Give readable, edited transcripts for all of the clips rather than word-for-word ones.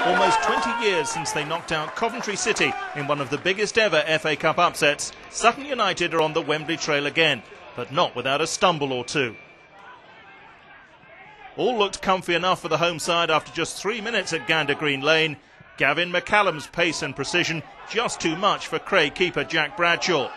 Almost 20 years since they knocked out Coventry City in one of the biggest ever FA Cup upsets, Sutton United are on the Wembley trail again, but not without a stumble or two. All looked comfy enough for the home side after just 3 minutes at Gander Green Lane. Gavin McCallum's pace and precision just too much for Cray keeper Jack Bradshaw.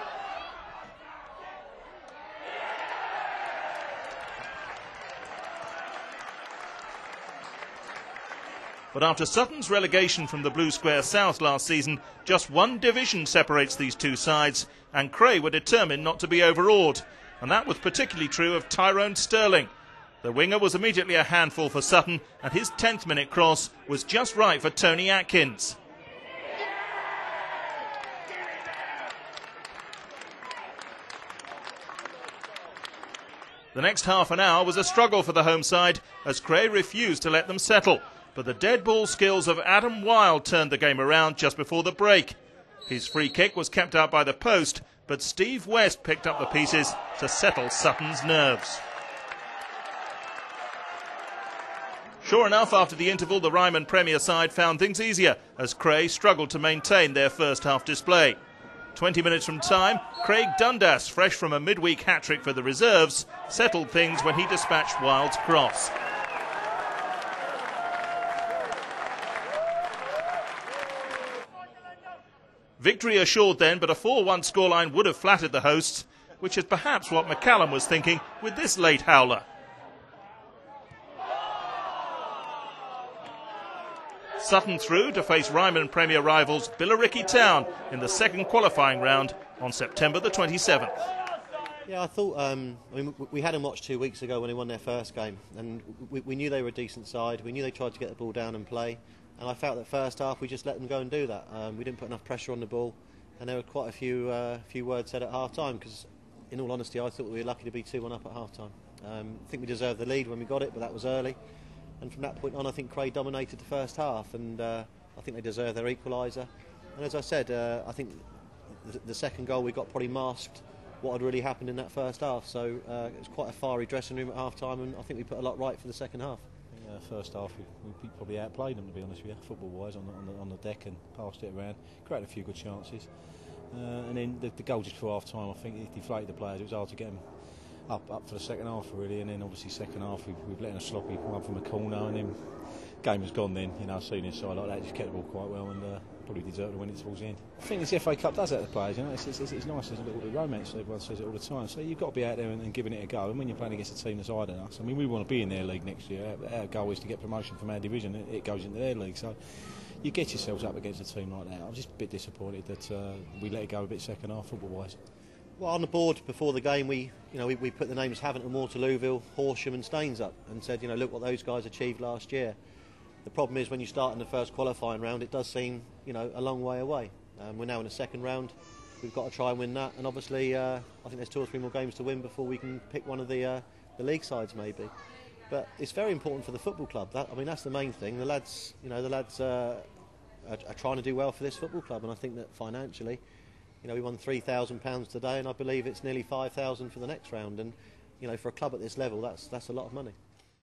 But after Sutton's relegation from the Blue Square South last season, just one division separates these two sides, and Cray were determined not to be overawed. And that was particularly true of Tyrone Sterling. The winger was immediately a handful for Sutton, and his 10th minute cross was just right for Tony Atkins. The next half an hour was a struggle for the home side, as Cray refused to let them settle. But the dead ball skills of Adam Wilde turned the game around just before the break. His free kick was kept out by the post, but Steve West picked up the pieces to settle Sutton's nerves. Sure enough, after the interval, the Ryman Premier side found things easier as Cray struggled to maintain their first half display. 20 minutes from time, Craig Dundas, fresh from a midweek hat-trick for the reserves, settled things when he dispatched Wilde's cross. Victory assured then, but a 4-1 scoreline would have flattered the hosts, which is perhaps what McCallum was thinking with this late howler. Sutton through to face Ryman Premier rivals Billericay Town in the second qualifying round on September the 27th. Yeah, I thought, we had them watched 2 weeks ago when they won their first game, and we knew they were a decent side. We knew they tried to get the ball down and play. And I felt that first half we just let them go and do that. We didn't put enough pressure on the ball, and there were quite a few words said at half time, because in all honesty I thought we were lucky to be 2-1 up at half time. I think we deserved the lead when we got it, but that was early, and from that point on I think Cray dominated the first half, and I think they deserved their equaliser. And as I said, I think the second goal we got probably masked what had really happened in that first half, so it was quite a fiery dressing room at half time, and I think we put a lot right for the second half. First half we probably outplayed them, to be honest with you, football-wise, on the deck, and passed it around, created a few good chances, and then the goal just before half-time, I think it deflated the players. It was hard to get them up for the second half really, and then obviously second half we've let in a sloppy one from a corner, and then game was gone then. Seeing a side like that just kept the ball quite well, and probably deserved to win it towards the end. I think the FA Cup does that to the players, it's nice, there's a little bit of romance, everyone says it all the time, so you've got to be out there and giving it a go, and when you're playing against a team that's higher than us, we want to be in their league next year. Our goal is to get promotion from our division, it goes into their league, so you get yourselves up against a team like that. I was just a bit disappointed that we let it go a bit second half football-wise. Well, on the board before the game, we put the names Haventon, Waterlooville, Horsham and Staines up, and said, look what those guys achieved last year. The problem is when you start in the first qualifying round, it does seem, a long way away. We're now in the second round. We've got to try and win that, and obviously, I think there's 2 or 3 more games to win before we can pick one of the league sides, maybe. But it's very important for the football club. That's the main thing. The lads, are trying to do well for this football club, and I think that financially, we won £3,000 today, and I believe it's nearly 5,000 for the next round. And for a club at this level, that's a lot of money.